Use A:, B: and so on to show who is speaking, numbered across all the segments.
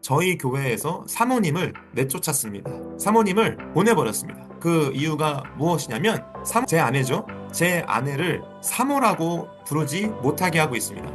A: 저희 교회에서 사모님을 내쫓았습니다. 사모님을 보내버렸습니다. 그 이유가 무엇이냐면 제 아내죠. 제 아내를 사모라고 부르지 못하게 하고 있습니다.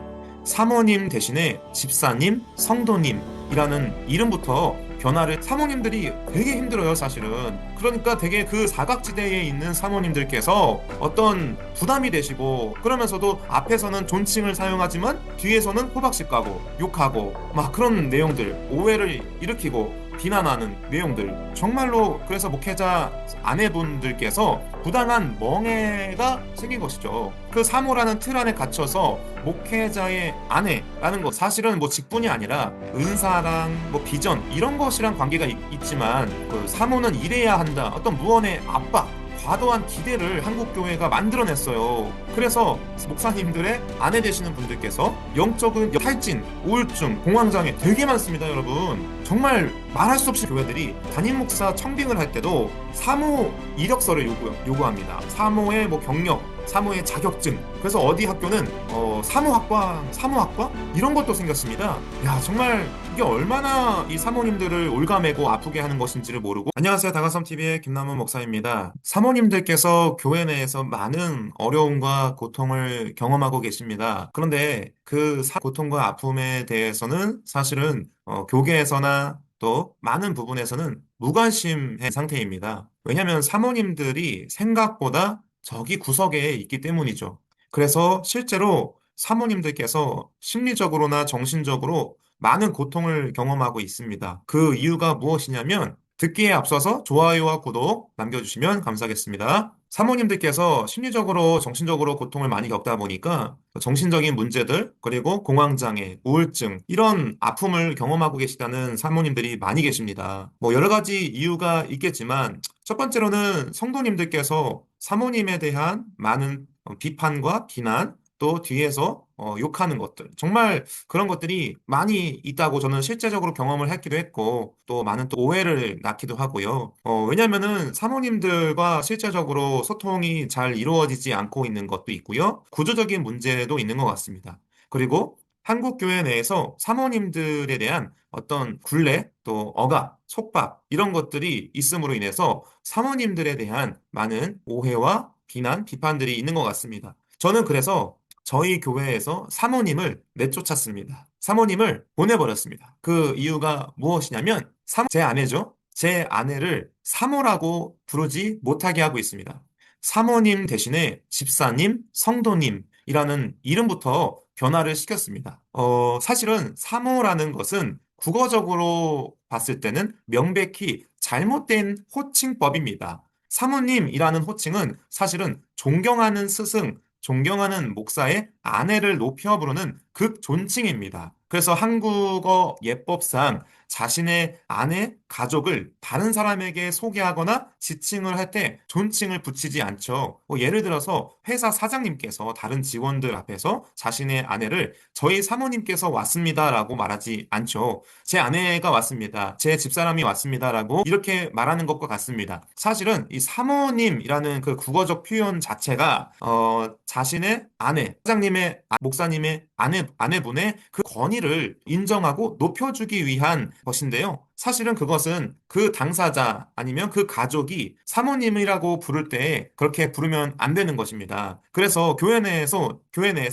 A: 사모님 대신에 집사님, 성도님이라는 이름부터 변화를 사모님들이 되게 힘들어요, 사실은. 그러니까 되게 그 사각지대에 있는 사모님들께서 어떤 부담이 되시고 그러면서도 앞에서는 존칭을 사용하지만 뒤에서는 호박씨 까고 욕하고 막 그런 내용들, 오해를 일으키고 비난하는 내용들. 정말로 그래서 목회자 아내분들께서 부당한 멍해가 생긴 것이죠. 그 사모라는 틀 안에 갇혀서 목회자의 아내라는 것, 사실은 뭐 직분이 아니라 은사랑 뭐 비전 이런 것이랑 관계가 있지만 그 사모는 이래야 한다, 어떤 무언의 압박, 과도한 기대를 한국 교회가 만들어냈어요. 그래서 목사님들의 아내 되시는 분들께서 영적인 탈진, 우울증, 공황장애 되게 많습니다, 여러분. 정말 말할 수 없이 교회들이 담임 목사 청빙을 할 때도 사모 이력서를 요구합니다. 사모의 뭐 경력, 사모의 자격증. 그래서 어디 학교는 사모학과 이런 것도 생겼습니다. 야, 정말 이게 얼마나 이 사모님들을 올가매고 아프게 하는 것인지를 모르고. 안녕하세요, 다가섬TV의 김남은 목사입니다. 사모님들께서 교회 내에서 많은 어려움과 고통을 경험하고 계십니다. 그런데 그 고통과 아픔에 대해서는 사실은 교계에서나 또 많은 부분에서는 무관심한 상태입니다. 왜냐하면 사모님들이 생각보다 저기 구석에 있기 때문이죠. 그래서 실제로 사모님들께서 심리적으로나 정신적으로 많은 고통을 경험하고 있습니다. 그 이유가 무엇이냐면 듣기에 앞서서 좋아요와 구독 남겨주시면 감사하겠습니다. 사모님들께서 심리적으로, 정신적으로 고통을 많이 겪다 보니까 정신적인 문제들, 그리고 공황장애, 우울증, 이런 아픔을 경험하고 계시다는 사모님들이 많이 계십니다. 뭐 여러 가지 이유가 있겠지만, 첫 번째로는 성도님들께서 사모님에 대한 많은 비판과 비난, 또 뒤에서 욕하는 것들. 정말 그런 것들이 많이 있다고 저는 실제적으로 경험을 했기도 했고, 또 많은 또 오해를 낳기도 하고요. 왜냐면은 사모님들과 실제적으로 소통이 잘 이루어지지 않고 있는 것도 있고요. 구조적인 문제도 있는 것 같습니다. 그리고 한국 교회 내에서 사모님들에 대한 어떤 굴레, 또 억압, 속박, 이런 것들이 있음으로 인해서 사모님들에 대한 많은 오해와 비난, 비판들이 있는 것 같습니다. 저는 그래서 저희 교회에서 사모님을 내쫓았습니다. 사모님을 보내버렸습니다. 그 이유가 무엇이냐면 제 아내죠. 제 아내를 사모라고 부르지 못하게 하고 있습니다. 사모님 대신에 집사님, 성도님이라는 이름부터 변화를 시켰습니다. 사실은 사모라는 것은 국어적으로 봤을 때는 명백히 잘못된 호칭법입니다. 사모님이라는 호칭은 사실은 존경하는 스승, 존경하는 목사의 아내를 높여 부르는 극존칭입니다. 그래서 한국어 예법상 자신의 아내, 가족을 다른 사람에게 소개하거나 지칭을 할 때 존칭을 붙이지 않죠. 뭐 예를 들어서 회사 사장님께서 다른 직원들 앞에서 자신의 아내를 저희 사모님께서 왔습니다라고 말하지 않죠. 제 아내가 왔습니다, 제 집사람이 왔습니다라고 이렇게 말하는 것과 같습니다. 사실은 이 사모님이라는 그 국어적 표현 자체가 자신의 아내, 사장님의 목사님의 아내분의 그 권위를 인정하고 높여주기 위한 것인데요. 사실은 그것은 그 당사자 아니면 그 가족이 사모님이라고 부를 때 그렇게 부르면 안 되는 것입니다. 그래서 교회 내에서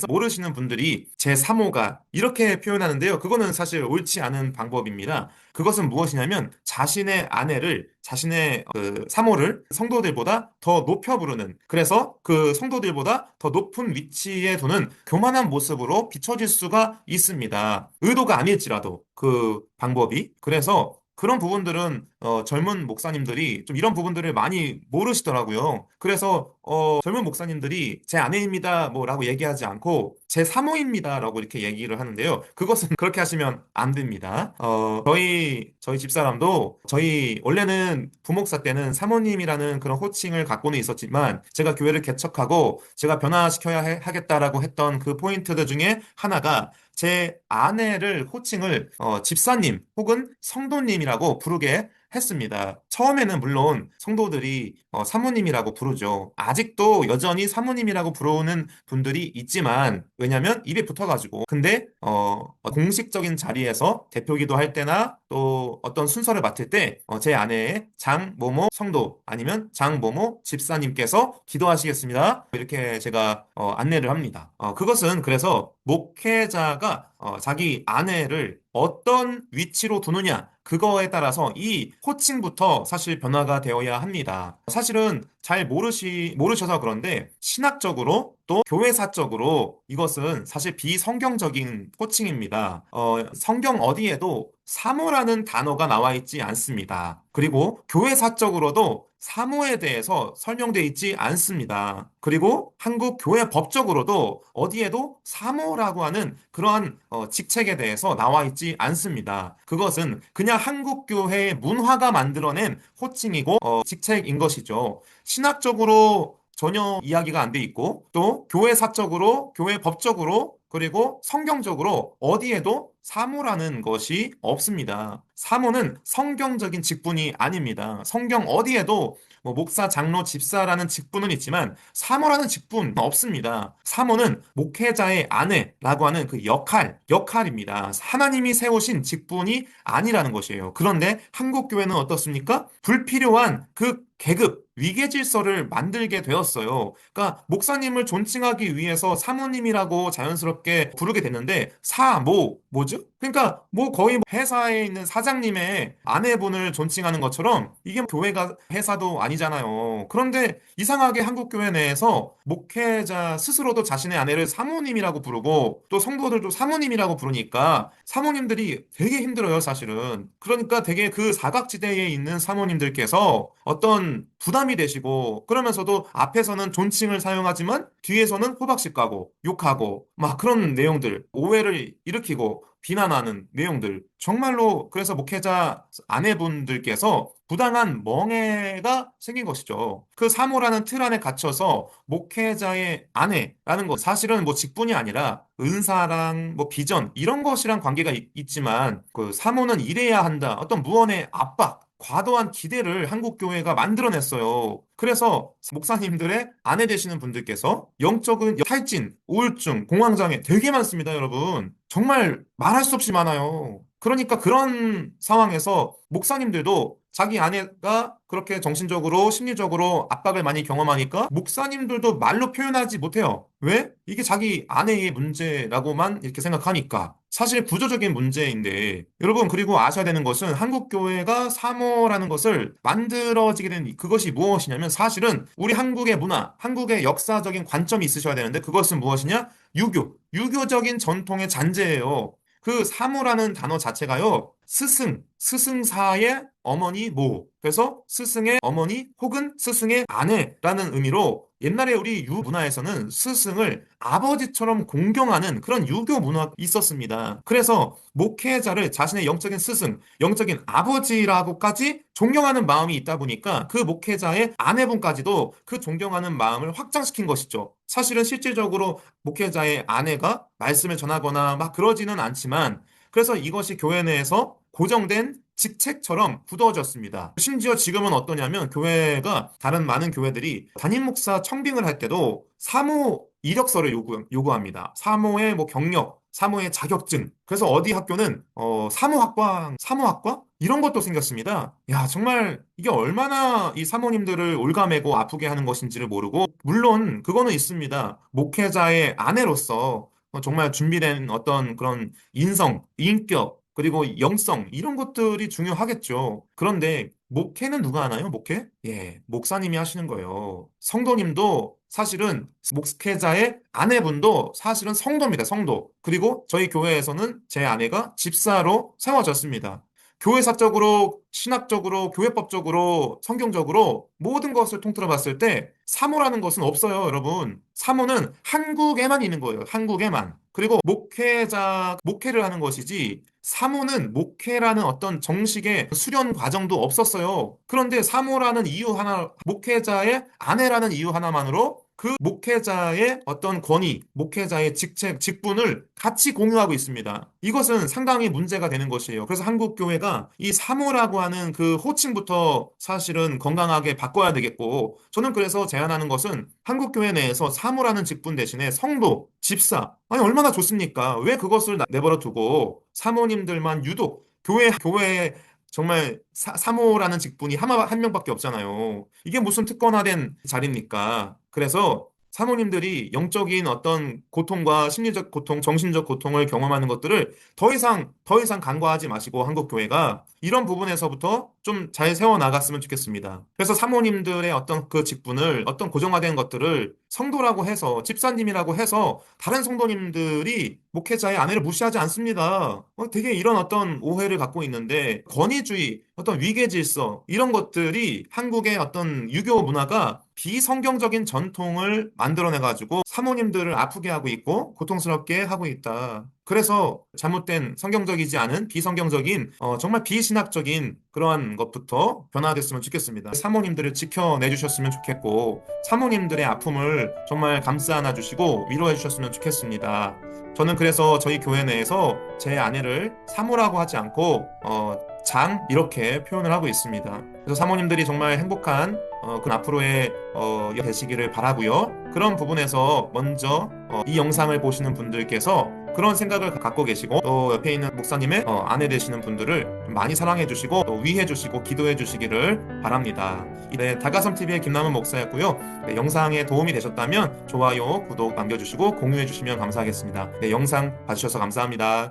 A: 모르시는 분들이 제 사모가 이렇게 표현하는데요. 그거는 사실 옳지 않은 방법입니다. 그것은 무엇이냐면 자신의 아내를, 자신의 그 사모를 성도들보다 더 높여 부르는, 그래서 그 성도들보다 더 높은 위치에 두는 교만한 모습으로 비춰질 수가 있습니다. 의도가 아닐지라도 그 방법이. 그래서 그런 부분들은 젊은 목사님들이 좀 이런 부분들을 많이 모르시더라고요. 그래서 젊은 목사님들이 제 아내입니다 뭐라고 얘기하지 않고 제 사모입니다라고 이렇게 얘기를 하는데요. 그것은 그렇게 하시면 안 됩니다. 저희 집사람도 저희 원래는 부목사 때는 사모님이라는 그런 호칭을 갖고는 있었지만 제가 교회를 개척하고 제가 변화시켜야 하겠다라고 했던 그 포인트들 중에 하나가 제 아내를 호칭을 집사님 혹은 성도님이라고 부르게 했습니다. 처음에는 물론 성도들이 사모님이라고 부르죠. 아직도 여전히 사모님이라고 부르는 분들이 있지만, 왜냐면 입에 붙어가지고. 근데 공식적인 자리에서 대표기도 할 때나 또 어떤 순서를 맡을 때 제 아내의 장모모 성도 아니면 장모모 집사님께서 기도하시겠습니다, 이렇게 제가 안내를 합니다. 그것은 그래서 목회자가 자기 아내를 어떤 위치로 두느냐, 그거에 따라서 이 호칭부터 사실 변화가 되어야 합니다. 사실은 잘 모르셔서 그런데 신학적으로 또 교회사적으로 이것은 사실 비성경적인 호칭입니다. 성경 어디에도 사모라는 단어가 나와 있지 않습니다. 그리고 교회사적으로도 사모에 대해서 설명되어 있지 않습니다. 그리고 한국 교회 법적으로도 어디에도 사모라고 하는 그러한 직책에 대해서 나와 있지 않습니다. 그것은 그냥 한국 교회의 문화가 만들어낸 호칭이고 직책인 것이죠. 신학적으로 전혀 이야기가 안 돼 있고, 또 교회사적으로, 교회 법적으로, 그리고 성경적으로 어디에도 사모라는 것이 없습니다. 사모는 성경적인 직분이 아닙니다. 성경 어디에도 뭐 목사, 장로, 집사라는 직분은 있지만 사모라는 직분 없습니다. 사모는 목회자의 아내라고 하는 그 역할입니다. 하나님이 세우신 직분이 아니라는 것이에요. 그런데 한국 교회는 어떻습니까? 불필요한 그 계급, 위계 질서를 만들게 되었어요. 그러니까 목사님을 존칭하기 위해서 사모님이라고 자연스럽게 부르게 됐는데, 뭐죠? 그러니까 뭐 거의 회사에 있는 사장님의 아내분을 존칭하는 것처럼 이게 교회가 회사도 아니잖아요. 그런데 이상하게 한국 교회 내에서 목회자 스스로도 자신의 아내를 사모님이라고 부르고 또 성도들도 사모님이라고 부르니까 사모님들이 되게 힘들어요, 사실은. 그러니까 되게 그 사각지대에 있는 사모님들께서 어떤 부담이 되시고, 그러면서도 앞에서는 존칭을 사용하지만 뒤에서는 호박씨 까고 욕하고 막 그런 내용들, 오해를 일으키고 비난하는 내용들, 정말로 그래서 목회자 아내분들께서 부당한 멍해가 생긴 것이죠. 그 사모라는 틀 안에 갇혀서 목회자의 아내라는 것, 사실은 뭐 직분이 아니라 은사랑 뭐 비전 이런 것이랑 관계가 있지만, 그 사모는 이래야 한다, 어떤 무언의 압박, 과도한 기대를 한국 교회가 만들어냈어요. 그래서 목사님들의 아내 되시는 분들께서 영적인 탈진, 우울증, 공황장애 되게 많습니다, 여러분. 정말 말할 수 없이 많아요. 그러니까 그런 상황에서 목사님들도 자기 아내가 그렇게 정신적으로, 심리적으로 압박을 많이 경험하니까 목사님들도 말로 표현하지 못해요. 왜? 이게 자기 아내의 문제라고만 이렇게 생각하니까. 사실 구조적인 문제인데, 여러분, 그리고 아셔야 되는 것은 한국 교회가 사모라는 것을 만들어지게 된 그것이 무엇이냐면, 사실은 우리 한국의 문화, 한국의 역사적인 관점이 있으셔야 되는데, 그것은 무엇이냐? 유교적인 전통의 잔재예요. 그 사모라는 단어 자체가요, 스승사의 어머니 모. 그래서 스승의 어머니 혹은 스승의 아내라는 의미로, 옛날에 우리 유문화에서는 스승을 아버지처럼 공경하는 그런 유교 문화가 있었습니다. 그래서 목회자를 자신의 영적인 스승, 영적인 아버지라고까지 존경하는 마음이 있다 보니까 그 목회자의 아내분까지도 그 존경하는 마음을 확장시킨 것이죠. 사실은 실질적으로 목회자의 아내가 말씀을 전하거나 막 그러지는 않지만, 그래서 이것이 교회 내에서 고정된 직책처럼 굳어졌습니다. 심지어 지금은 어떠냐면, 교회가, 다른 많은 교회들이 담임 목사 청빙을 할 때도 사모 이력서를 요구합니다. 사모의 뭐 경력, 사모의 자격증. 그래서 어디 학교는 사모학과 이런 것도 생겼습니다. 야, 정말 이게 얼마나 이 사모님들을 올가매고 아프게 하는 것인지를 모르고, 물론 그거는 있습니다. 목회자의 아내로서 정말 준비된 어떤 그런 인성, 인격, 그리고 영성, 이런 것들이 중요하겠죠. 그런데 목회는 누가 하나요? 목회? 예, 목사님이 하시는 거예요. 성도님도 사실은, 목회자의 아내분도 사실은 성도입니다, 성도. 그리고 저희 교회에서는 제 아내가 집사로 세워졌습니다. 교회사적으로, 신학적으로, 교회법적으로, 성경적으로 모든 것을 통틀어 봤을 때 사모라는 것은 없어요, 여러분. 사모는 한국에만 있는 거예요, 한국에만. 그리고 목회를 하는 것이지, 사모는 목회라는 어떤 정식의 수련 과정도 없었어요. 그런데 사모라는 이유 하나, 목회자의 아내라는 이유 하나만으로 그 목회자의 어떤 권위, 목회자의 직책, 직분을 같이 공유하고 있습니다. 이것은 상당히 문제가 되는 것이에요. 그래서 한국 교회가 이 사모라고 하는 그 호칭부터 사실은 건강하게 바꿔야 되겠고, 저는 그래서 제안하는 것은 한국 교회 내에서 사모라는 직분 대신에 성도, 집사, 아니 얼마나 좋습니까? 왜 그것을 내버려 두고 사모님들만 유독 교회에 정말 사모라는 직분이 한 명밖에 없잖아요. 이게 무슨 특권화된 자리입니까? 그래서 사모님들이 영적인 어떤 고통과 심리적 고통, 정신적 고통을 경험하는 것들을 더 이상 간과하지 마시고 한국 교회가 이런 부분에서부터 좀 잘 세워 나갔으면 좋겠습니다. 그래서 사모님들의 어떤 그 직분을 어떤 고정화된 것들을 성도라고 해서 집사님이라고 해서 다른 성도님들이 목회자의 아내를 무시하지 않습니다. 되게 이런 어떤 오해를 갖고 있는데 권위주의, 어떤 위계 질서 이런 것들이 한국의 어떤 유교 문화가 비성경적인 전통을 만들어내가지고 사모님들을 아프게 하고 있고 고통스럽게 하고 있다. 그래서 잘못된 성경적이지 않은 비성경적인 정말 비신학적인 그러한 것부터 변화됐으면 좋겠습니다. 사모님들을 지켜내 주셨으면 좋겠고 사모님들의 아픔을 정말 감싸 안아 주시고 위로해 주셨으면 좋겠습니다. 저는 그래서 저희 교회 내에서 제 아내를 사모라고 하지 않고 장 이렇게 표현을 하고 있습니다. 그래서 사모님들이 정말 행복한 그 앞으로의 되시기를 바라고요. 그런 부분에서 먼저 이 영상을 보시는 분들께서 그런 생각을 갖고 계시고 또 옆에 있는 목사님의 아내 되시는 분들을 좀 많이 사랑해 주시고 또 위해 주시고 기도해 주시기를 바랍니다. 네, 다가섬TV의 김남은 목사였고요. 네, 영상에 도움이 되셨다면 좋아요, 구독 남겨주시고 공유해 주시면 감사하겠습니다. 네, 영상 봐주셔서 감사합니다.